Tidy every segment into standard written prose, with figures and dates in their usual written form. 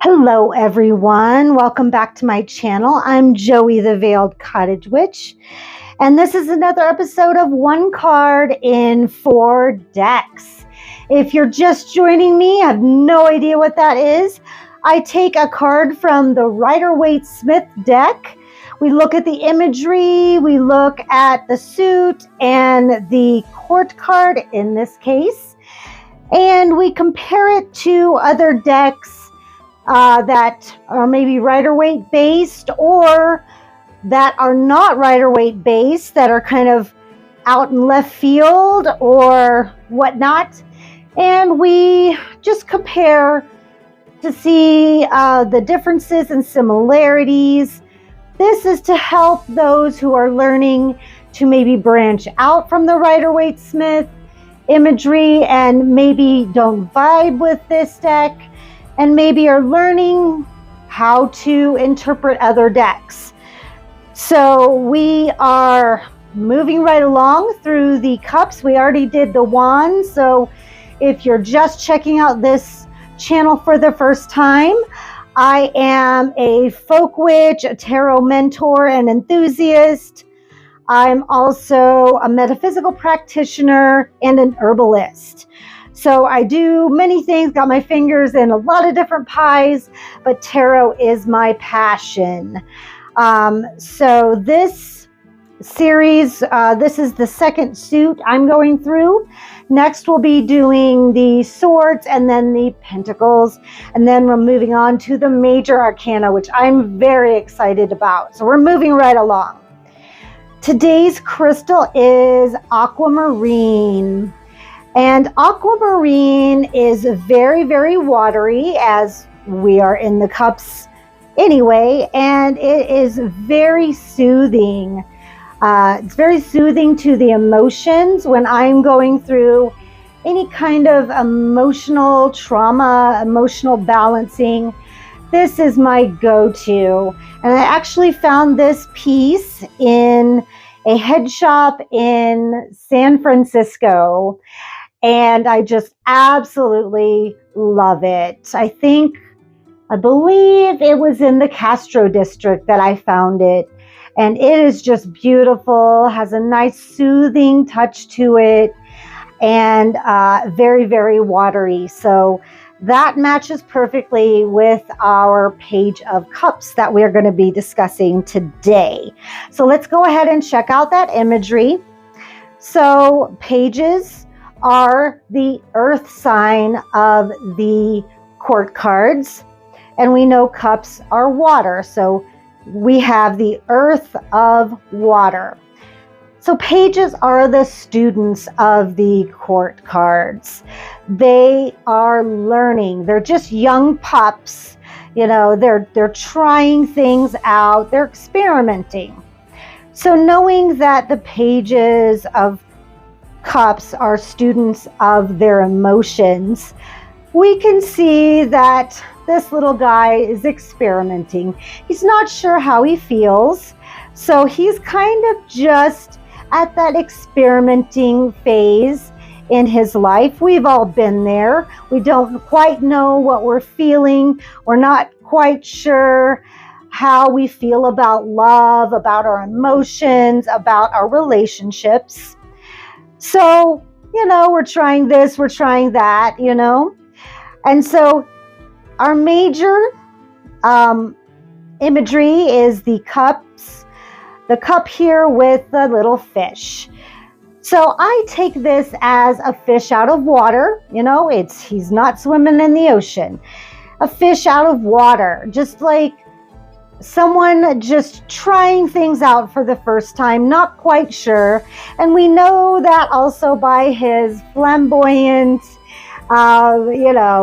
Hello everyone, welcome back to my channel. I'm Joey the Veiled Cottage Witch, and this is another episode of One Card in 4 Decks. If you're just joining me, I have no idea what that is. I take a card from the Rider-Waite Smith deck. We look at the imagery, we look at the suit and the court card in this case, and we compare it to other decks that are maybe Rider-Waite based or that are not Rider-Waite based, that are kind of out in left field or whatnot. And we just compare to see the differences and similarities. This is to help those who are learning to maybe branch out from the Rider-Waite Smith imagery and maybe don't vibe with this deck, and maybe are learning how to interpret other decks. So we are moving right along through the cups. We already did the wands. So if you're just checking out this channel for the first time, I am a folk witch, a tarot mentor and enthusiast. I'm also a metaphysical practitioner and an herbalist. So I do many things, got my fingers in a lot of different pies, but tarot is my passion. So this series, this is the second suit I'm going through. Next we'll be doing the swords and then the pentacles, and then we're moving on to the major arcana, which I'm very excited about. So we're moving right along. Today's crystal is aquamarine. And aquamarine is very, very watery, as we are in the cups anyway, and it is very soothing. It's very soothing to the emotions when I'm going through any kind of emotional trauma, emotional balancing. This is my go-to. And I actually found this piece in a head shop in San Francisco, and I just absolutely love it. I believe it was in the Castro district that I found it. And it is just beautiful, has a nice soothing touch to it, and very, very watery. So that matches perfectly with our Page of Cups that we're going to be discussing today. So let's go ahead and check out that imagery. So pages are the earth sign of the court cards, and we know cups are water, so we have the earth of water. So pages are the students of the court cards. They are learning. They're just young pups. You know, they're trying things out. They're experimenting. So knowing that the pages of cups are students of their emotions, we can see that this little guy is experimenting. He's not sure how he feels, so he's kind of just at that experimenting phase in his life. We've all been there. We don't quite know what we're feeling. We're not quite sure how we feel about love, about our emotions, about our relationships. So, you know, we're trying this, we're trying that, you know. And so our major imagery is the cups, the cup here with the little fish. So I take this as a fish out of water. You know, he's not swimming in the ocean. A fish out of water, just like someone just trying things out for the first time, not quite sure. And we know that also by his flamboyant,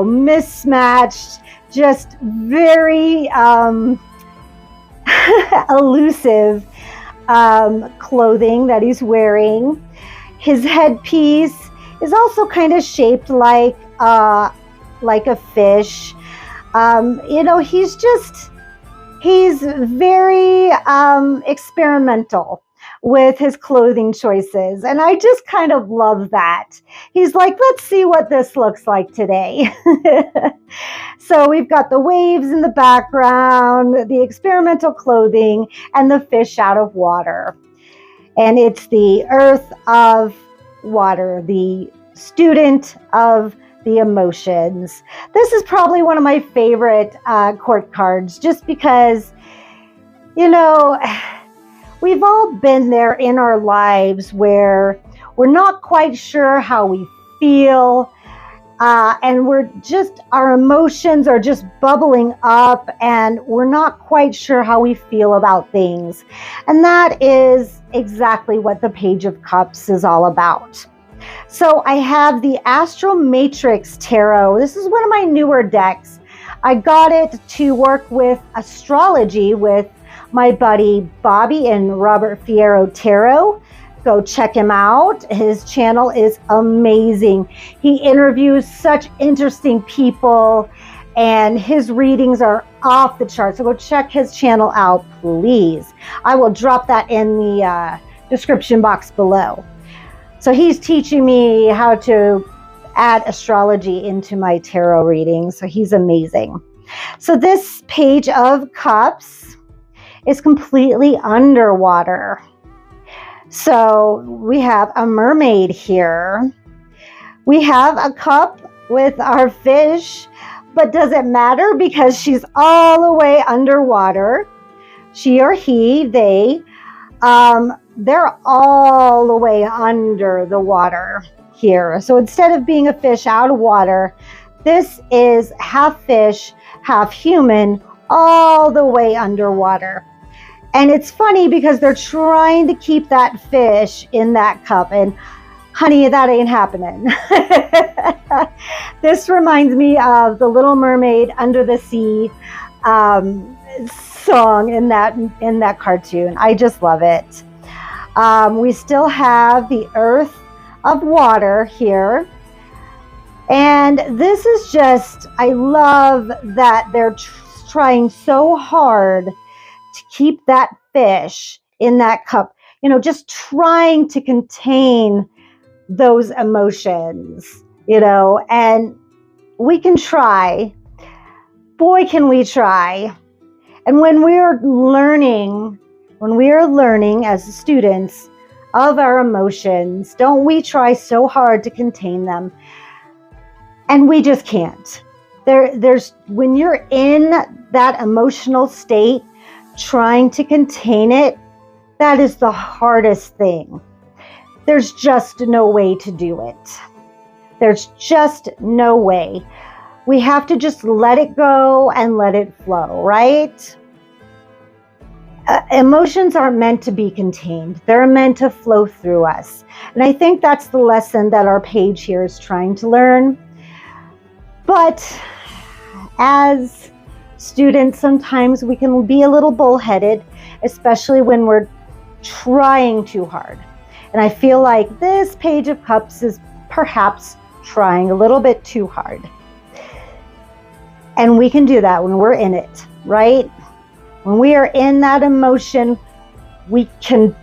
mismatched, just very elusive clothing that he's wearing. His headpiece is also kind of shaped like a fish. He's very experimental. with his clothing choices. And I just kind of love that. He's like, let's see what this looks like today. So we've got the waves in the background, the experimental clothing, and the fish out of water. And it's the earth of water, the student of the emotions. This is probably one of my favorite court cards, just because, you know, we've all been there in our lives where we're not quite sure how we feel, and our emotions are just bubbling up, and we're not quite sure how we feel about things. And that is exactly what the Page of Cups is all about. So I have the Astromatrix Tarot. This is one of my newer decks. I got it to work with astrology with my buddy Bobby and Robert Fierro Tarot. Go check him out. His channel is amazing. He interviews such interesting people, and his readings are off the charts. So go check his channel out, please. I will drop that in the description box below. So he's teaching me how to add astrology into my tarot readings. So he's amazing. So this Page of Cups is completely underwater. So we have a mermaid here. We have a cup with our fish, but does it matter because she's all the way underwater? She or he, they, they're all the way under the water here. So instead of being a fish out of water, this is half fish, half human, all the way underwater. And it's funny because they're trying to keep that fish in that cup, and honey, that ain't happening. This reminds me of the Little Mermaid Under the Sea song in that cartoon. I just love it. We still have the earth of water here. And this is just, I love that they're trying so hard to keep that fish in that cup, you know, just trying to contain those emotions, you know, and we can try. Boy, can we try. And when we are learning as students of our emotions, don't we try so hard to contain them? And we just can't. When you're in that emotional state, trying to contain it, that is the hardest thing. There's just no way to do it. There's just no way. We have to just let it go and let it flow, right? Emotions aren't meant to be contained. They're meant to flow through us. And I think that's the lesson that our page here is trying to learn. But as students, sometimes we can be a little bullheaded, especially when we're trying too hard. And I feel like this Page of Cups is perhaps trying a little bit too hard. And we can do that when we're in it, right? When we are in that emotion, we can,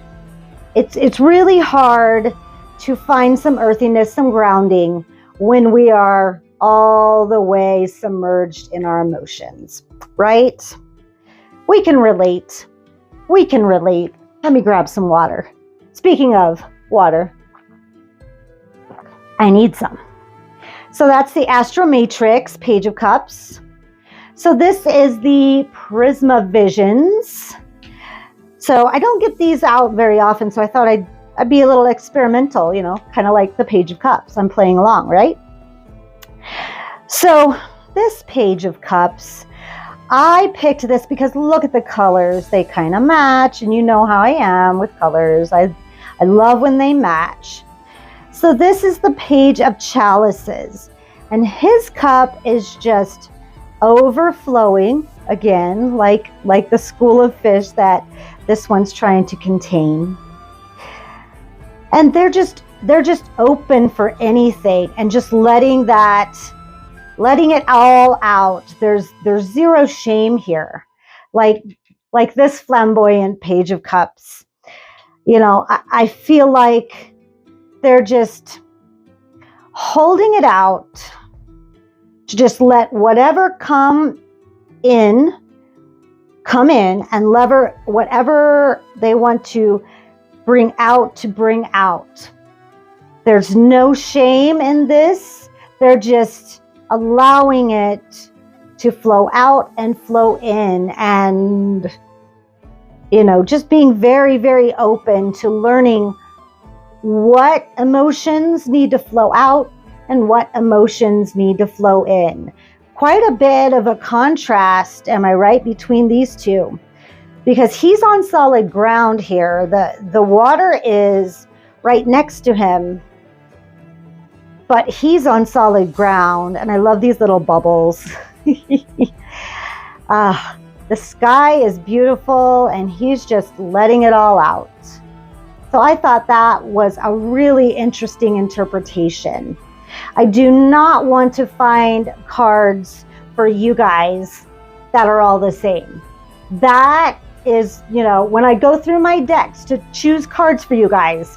it's really hard to find some earthiness, some grounding when we are all the way submerged in our emotions, right? We can relate. We can relate. Let me grab some water. Speaking of water, I need some. So that's the Astromatrix Page of Cups. So this is the Prisma Visions. So I don't get these out very often, so I thought I'd be a little experimental, you know, kind of like the Page of Cups. I'm playing along, right? So this Page of Cups, I picked this because look at the colors. They kind of match, and you know how I am with colors. I love when they match. So this is the Page of Chalices, and his cup is just overflowing again, like the school of fish that this one's trying to contain. And they're just open for anything and just letting it all out. There's zero shame here. Like this flamboyant Page of Cups. You know, I feel like they're just holding it out to just let whatever come in and lever whatever they want to bring out. There's no shame in this. They're just allowing it to flow out and flow in, and, you know, just being very, very open to learning what emotions need to flow out and what emotions need to flow in. Quite a bit of a contrast, am I right, between these two? Because he's on solid ground here. The water is right next to him, but he's on solid ground. And I love these little bubbles. The sky is beautiful, and he's just letting it all out. So I thought that was a really interesting interpretation. I do not want to find cards for you guys that are all the same. That is, you know, when I go through my decks to choose cards for you guys,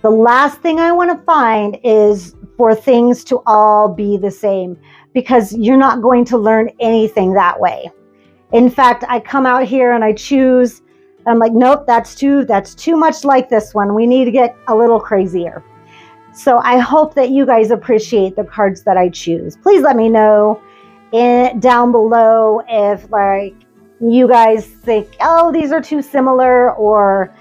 the last thing I want to find is for things to all be the same, because you're not going to learn anything that way. In fact, I come out here and I choose, I'm like, nope, that's too much like this one. We need to get a little crazier. So I hope that you guys appreciate the cards that I choose. Please let me know down below if, like, you guys think, oh, these are too similar, or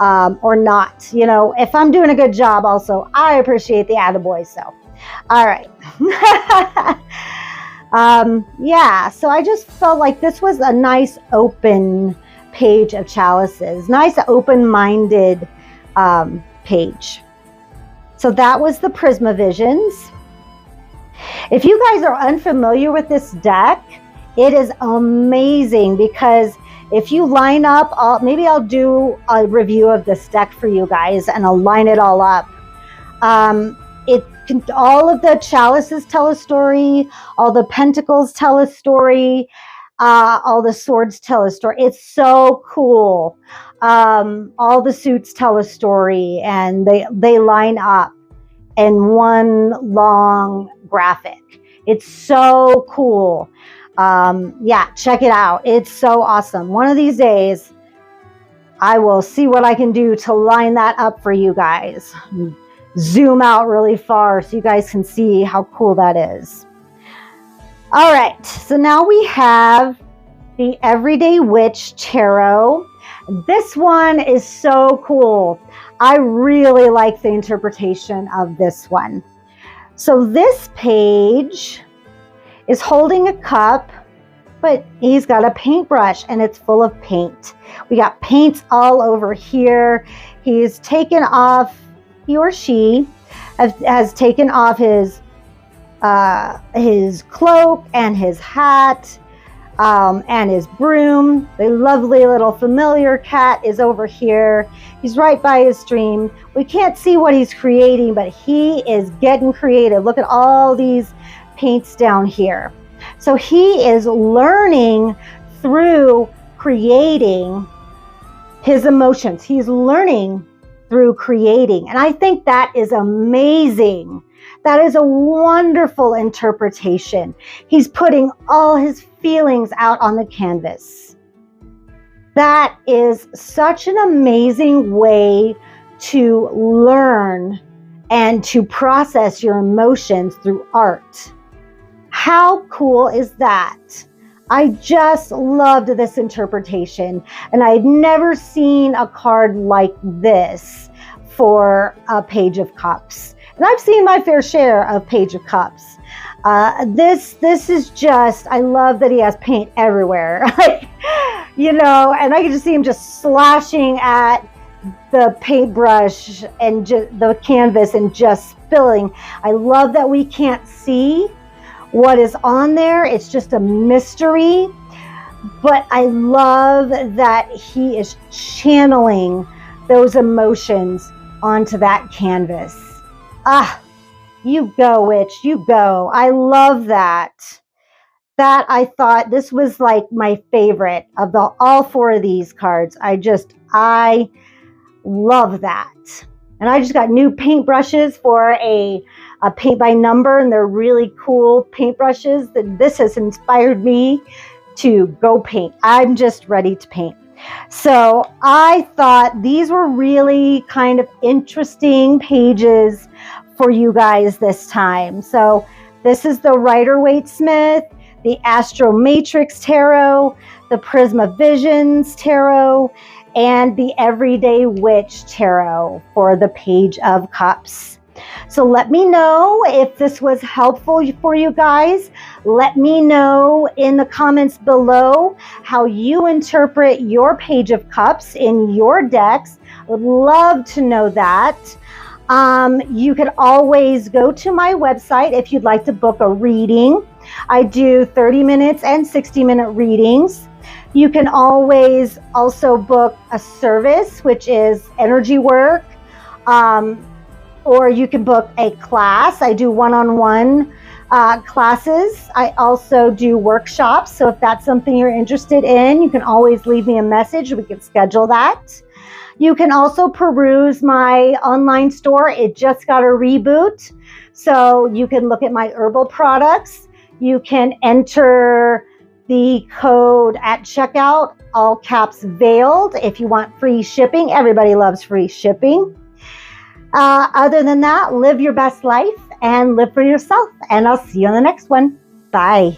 not. You know, if I'm doing a good job, also, I appreciate the attaboy. So, all right. Yeah, so I just felt like this was a nice open page of chalices, nice open-minded page. So that was the Prisma Visions. If you guys are unfamiliar with this deck, it is amazing, because if you line up, maybe I'll do a review of this deck for you guys, and I'll line it all up. All of the chalices tell a story, all the pentacles tell a story, all the swords tell a story. It's so cool. All the suits tell a story, and they line up in one long graphic. It's so cool. Yeah, check it out. It's so awesome. One of these days, I will see what I can do to line that up for you guys. Zoom out really far so you guys can see how cool that is. All right, so now we have the Everyday Witch Tarot. This one is so cool. I really like the interpretation of this one. So this page is holding a cup, but he's got a paintbrush and it's full of paint. We got paints all over here. He's taken off, he or she has taken off his cloak and his hat, and his broom. The lovely little familiar cat is over here. He's right by his stream. We can't see what he's creating, but he is getting creative. Look at all these paints down here. So he is learning through creating his emotions. He's learning through creating. And I think that is amazing. That is a wonderful interpretation. He's putting all his feelings out on the canvas. That is such an amazing way to learn and to process your emotions through art. How cool is that? I just loved this interpretation, and I'd never seen a card like this for a Page of Cups. And I've seen my fair share of Page of Cups. This is just, I love that he has paint everywhere. You know, and I can just see him just slashing at the paintbrush and just the canvas and just spilling. I love that we can't see what is on there. It's just a mystery. But I love that he is channeling those emotions onto that canvas. Ah, you go, witch, you go. I love that. That, I thought this was like my favorite of all four of these cards. I Love that. And I just got new paint brushes for a paint by number, and they're really cool paintbrushes. This has inspired me to go paint. I'm just ready to paint. So I thought these were really kind of interesting pages for you guys this time. So this is the Rider-Waite Smith, the Astromatrix Tarot, the Prisma Visions Tarot, and the Everyday Witch Tarot for the Page of Cups. So let me know if this was helpful for you guys. Let me know in the comments below how you interpret your Page of Cups in your decks. I would love to know that. You can always go to my website if you'd like to book a reading. I do 30 minutes and 60-minute readings. You can always also book a service, which is energy work, or you can book a class. I do one-on-one classes. I also do workshops. So if that's something you're interested in, you can always leave me a message. We can schedule that. You can also peruse my online store. It just got a reboot. So you can look at my herbal products. You can enter the code at checkout, all caps veiled, if you want free shipping. Everybody loves free shipping. Other than that, live your best life and live for yourself. And I'll see you on the next one. Bye.